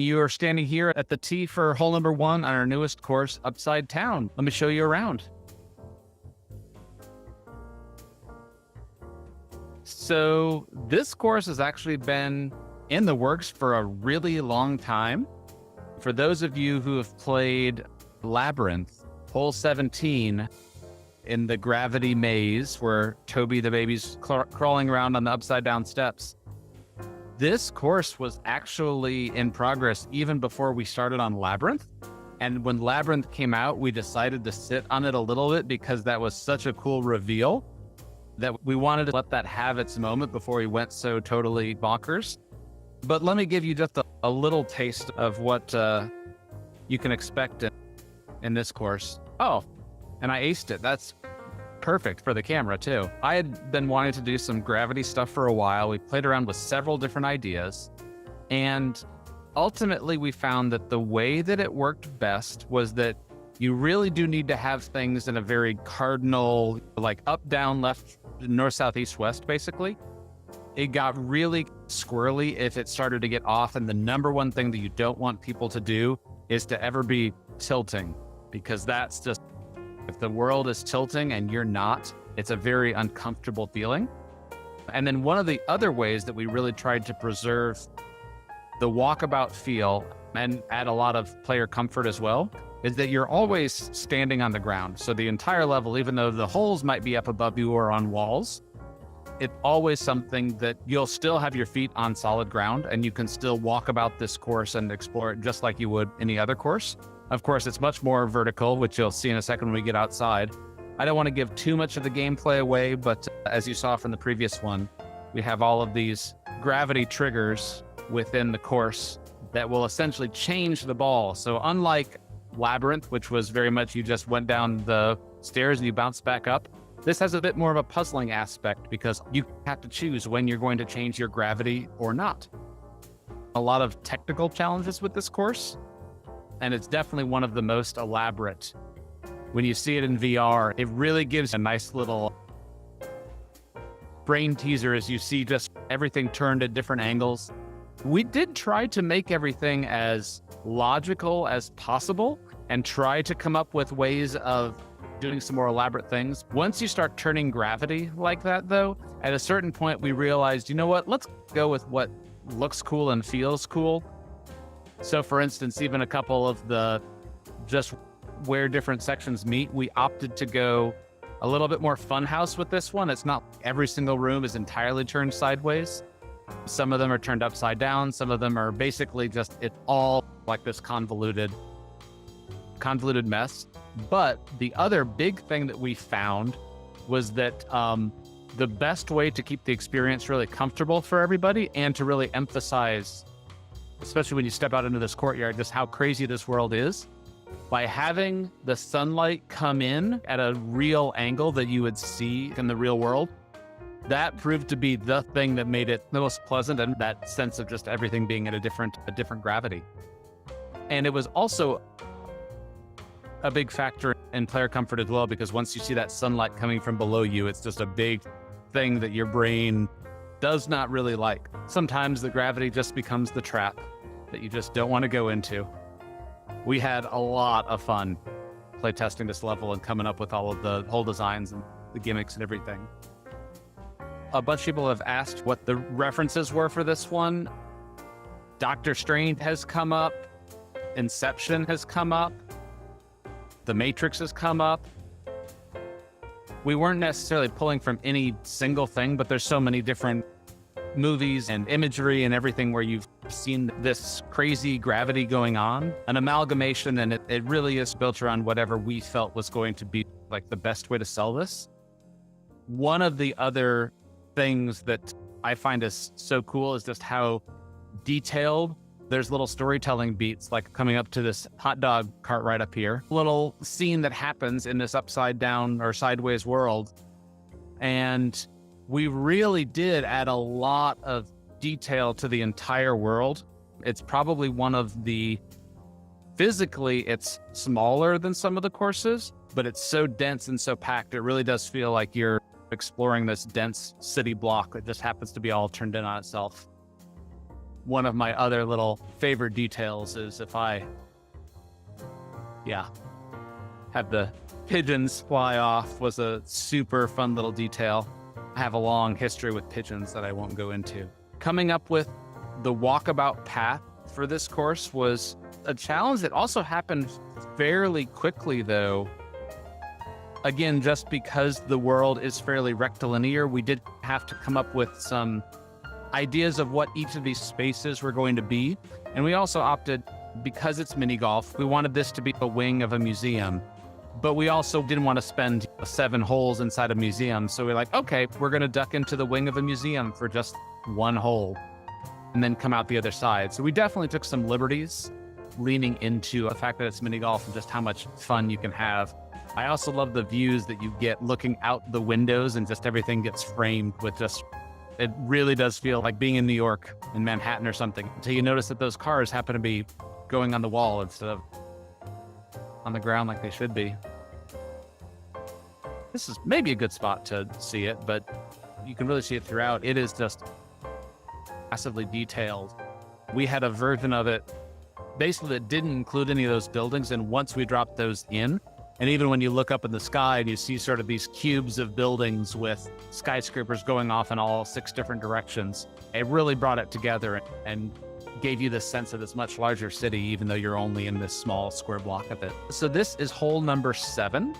You are standing here at the tee for hole number 1 on our newest course, Upside Down. Let me show you around. So this course has actually been in the works for a really long time. For those of you who have played Labyrinth, hole 17 in the gravity maze where Toby the baby's crawling around on the upside down steps, this course was actually in progress even before we started on Labyrinth. And when Labyrinth came out, we decided to sit on it a little bit because that was such a cool reveal that we wanted to let that have its moment before we went so totally bonkers. But let me give you just a little taste of what you can expect in this course. Oh, and I aced it. That's perfect for the camera too. I had been wanting to do some gravity stuff for a while. We played around with several different ideas, and ultimately we found that the way that it worked best was that you really do need to have things in a very cardinal, like up, down, left, north, south, east, west, basically. It got really squirrely if it started to get off, and the number one thing that you don't want people to do is to ever be tilting, because that's just, if the world is tilting and you're not, it's a very uncomfortable feeling. And then one of the other ways that we really tried to preserve the walkabout feel and add a lot of player comfort as well is that you're always standing on the ground. So the entire level, even though the holes might be up above you or on walls, it's always something that you'll still have your feet on solid ground and you can still walk about this course and explore it just like you would any other course. Of course, it's much more vertical, which you'll see in a second when we get outside. I don't want to give too much of the gameplay away, but as you saw from the previous one, we have all of these gravity triggers within the course that will essentially change the ball. So unlike Labyrinth, which was very much you just went down the stairs and you bounced back up, this has a bit more of a puzzling aspect because you have to choose when you're going to change your gravity or not. A lot of technical challenges with this course, and it's definitely one of the most elaborate. When you see it in VR, it really gives a nice little brain teaser as you see just everything turned at different angles. We did try to make everything as logical as possible and try to come up with ways of doing some more elaborate things. Once you start turning gravity like that, though, at a certain point, we realized, you know what, let's go with what looks cool and feels cool. So for instance, even a couple of the just where different sections meet, we opted to go a little bit more funhouse with this one. It's not every single room is entirely turned sideways. Some of them are turned upside down. Some of them are basically just, it's all like this convoluted mess. But the other big thing that we found was that the best way to keep the experience really comfortable for everybody and to really emphasize, especially when you step out into this courtyard, just how crazy this world is, by having the sunlight come in at a real angle that you would see in the real world. That proved to be the thing that made it the most pleasant, and that sense of just everything being at a different gravity. And it was also a big factor in player comfort as well, because once you see that sunlight coming from below you, it's just a big thing that your brain does not really like. Sometimes the gravity just becomes the trap that you just don't want to go into. We had a lot of fun playtesting this level and coming up with all of the whole designs and the gimmicks and everything. A bunch of people have asked what the references were for this one. Doctor Strange has come up. Inception has come up. The Matrix has come up. We weren't necessarily pulling from any single thing, but there's so many different movies and imagery and everything where you've seen this crazy gravity going on, an amalgamation, and it really is built around whatever we felt was going to be like the best way to sell this. One of the other things that I find is so cool is just how detailed there's little storytelling beats, like coming up to this hot dog cart right up here, little scene that happens in this upside down or sideways world. And we really did add a lot of detail to the entire world. It's probably one of the, physically, it's smaller than some of the courses, but it's so dense and so packed. It really does feel like you're exploring this dense city block that just happens to be all turned in on itself. one of my other little favorite details is if I, have the pigeons fly off was a super fun little detail. I have a long history with pigeons that I won't go into. Coming up with the walkabout path for this course was a challenge that also happened fairly quickly, though. Again, just because the world is fairly rectilinear, we did have to come up with some ideas of what each of these spaces were going to be. And we also opted, because it's mini golf, we wanted this to be a wing of a museum. But we also didn't want to spend 7 holes inside a museum. So we're like, okay, we're going to duck into the wing of a museum for just 1 hole and then come out the other side. So we definitely took some liberties leaning into the fact that it's mini golf and just how much fun you can have. I also love the views that you get looking out the windows, and just everything gets framed with just, it really does feel like being in New York, in Manhattan or something, until you notice that those cars happen to be going on the wall instead of on the ground like they should be. This is maybe a good spot to see it, but you can really see it throughout. It is just massively detailed. We had a version of it basically that didn't include any of those buildings, and once we dropped those in, and even when you look up in the sky and you see sort of these cubes of buildings with skyscrapers going off in all 6 different directions, it really brought it together and gave you this sense of this much larger city, even though you're only in this small square block of it. So this is hole number 7.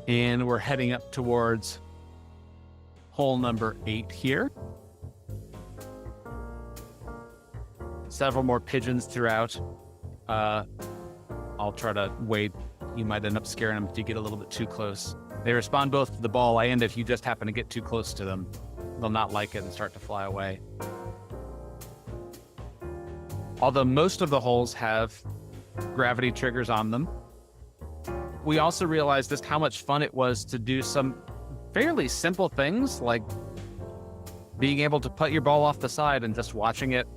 And we're heading up towards hole number 8 here. Several more pigeons throughout. I'll try to wait. You might end up scaring them if you get a little bit too close. They respond both to the ball and if you just happen to get too close to them, they'll not like it and start to fly away. Although most of the holes have gravity triggers on them, we also realized just how much fun it was to do some fairly simple things, like being able to put your ball off the side and just watching it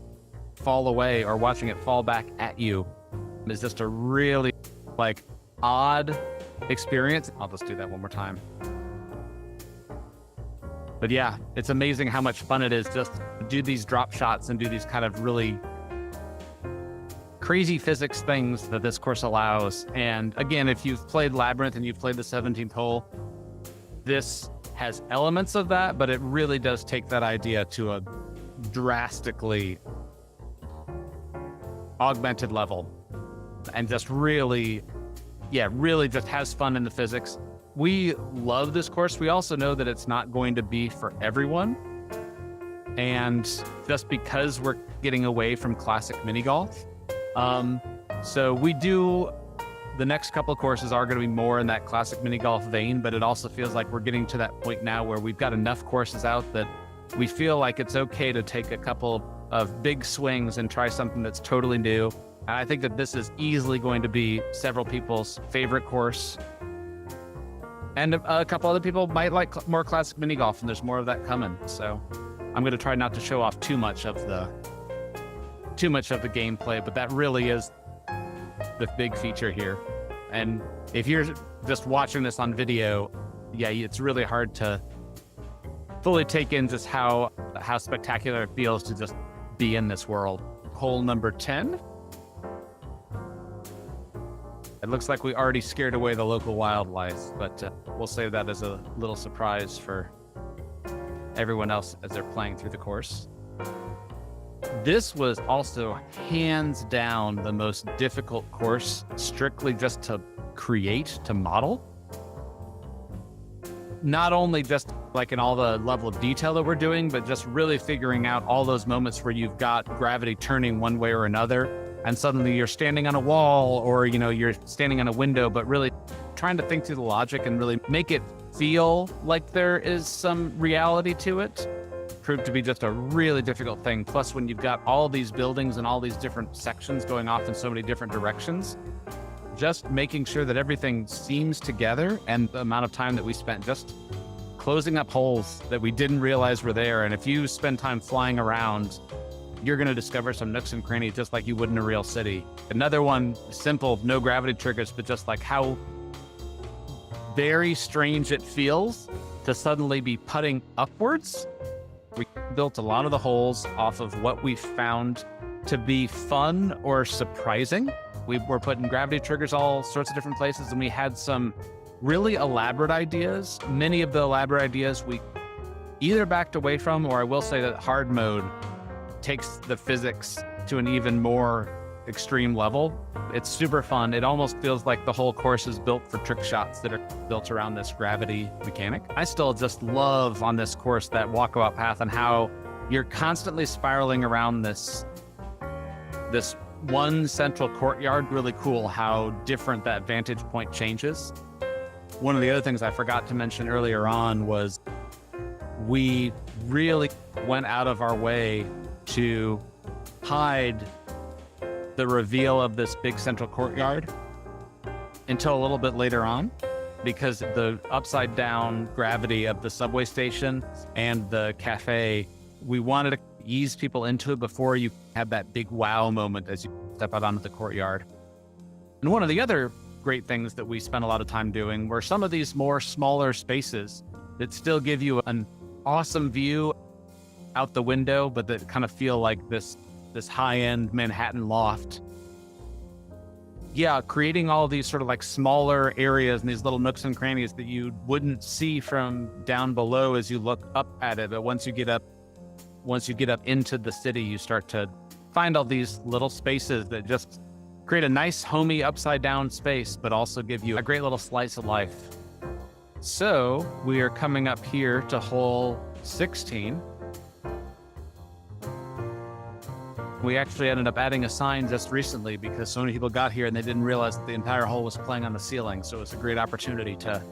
fall away or watching it fall back at you. It's just a really odd experience. I'll just do that one more time. But yeah, it's amazing how much fun it is just to do these drop shots and do these kind of really crazy physics things that this course allows. And again, if you've played Labyrinth and you've played the 17th hole, this has elements of that, but it really does take that idea to a drastically augmented level and just really just has fun in the physics. We love this course. We also know that it's not going to be for everyone. And just because we're getting away from classic mini golf, so the next couple of courses are going to be more in that classic mini golf vein, but it also feels like we're getting to that point now where we've got enough courses out that we feel like it's okay to take a couple of big swings and try something that's totally new. And I think that this is easily going to be several people's favorite course. And a couple other people might like more classic mini golf, and there's more of that coming. So I'm going to try not to show off too much of the gameplay, but that really is the big feature here. And if you're just watching this on video, it's really hard to fully take in just how spectacular it feels to just be in this world. Hole number 10. It looks like we already scared away the local wildlife, but we'll save that as a little surprise for everyone else as they're playing through the course. This was also hands down the most difficult course, strictly just to create, to model. Not only just in all the level of detail that we're doing, but just really figuring out all those moments where you've got gravity turning one way or another, and suddenly you're standing on a wall or, you're standing on a window, but really trying to think through the logic and really make it feel like there is some reality to it. Proved to be just a really difficult thing. Plus, when you've got all these buildings and all these different sections going off in so many different directions, just making sure that everything seems together, and the amount of time that we spent just closing up holes that we didn't realize were there. And if you spend time flying around, you're going to discover some nooks and crannies just like you would in a real city. Another one, simple, no gravity triggers, but just how very strange it feels to suddenly be putting upwards We built a lot of the holes off of what we found to be fun or surprising. We were putting gravity triggers all sorts of different places, and we had some really elaborate ideas. Many of the elaborate ideas we either backed away from, or I will say that hard mode takes the physics to an even more extreme level. It's super fun. It almost feels like the whole course is built for trick shots that are built around this gravity mechanic. I still just love on this course that walkabout path and how you're constantly spiraling around this one central courtyard. Really cool how different that vantage point changes. One of the other things I forgot to mention earlier on was we really went out of our way to hide the reveal of this big central courtyard until a little bit later on, because the upside down gravity of the subway station and the cafe, we wanted to ease people into it before you have that big wow moment as you step out onto the courtyard. And one of the other great things that we spent a lot of time doing were some of these more smaller spaces that still give you an awesome view out the window, but that kind of feel like this high-end Manhattan loft. Yeah, creating all these sort of like smaller areas and these little nooks and crannies that you wouldn't see from down below as you look up at it. But once you get up into the city, you start to find all these little spaces that just create a nice, homey, upside down space, but also give you a great little slice of life. So we are coming up here to hole 16. We actually ended up adding a sign just recently because so many people got here and they didn't realize that the entire hole was playing on the ceiling. So it's a great opportunity to...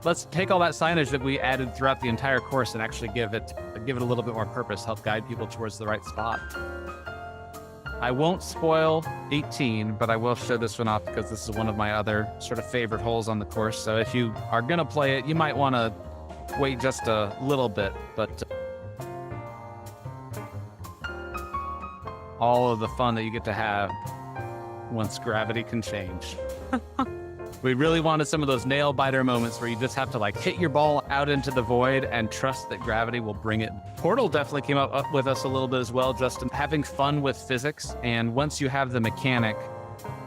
Let's take all that signage that we added throughout the entire course and actually give it a little bit more purpose, help guide people towards the right spot. I won't spoil 18, but I will show this one off because this is one of my other sort of favorite holes on the course. So if you are going to play it, you might want to wait just a little bit, but all of the fun that you get to have once gravity can change. We really wanted some of those nail biter moments where you just have to like hit your ball out into the void and trust that gravity will bring it. Portal definitely came up with us a little bit as well, just in having fun with physics. And once you have the mechanic,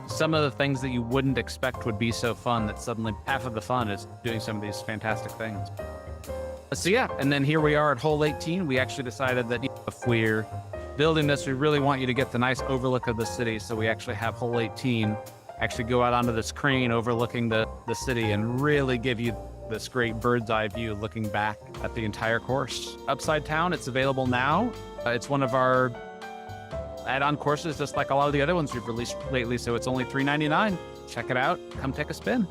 some of the things that you wouldn't expect would be so fun that suddenly half of the fun is doing some of these fantastic things. So yeah, and then here we are at hole 18. We actually decided that if we're building this, we really want you to get the nice overlook of the city. So we actually have hole 18 actually go out onto this crane overlooking the city and really give you this great bird's eye view looking back at the entire course. Upside Town, it's available now. It's one of our add-on courses, just like a lot of the other ones we've released lately. So it's only $3.99. Check it out. Come take a spin.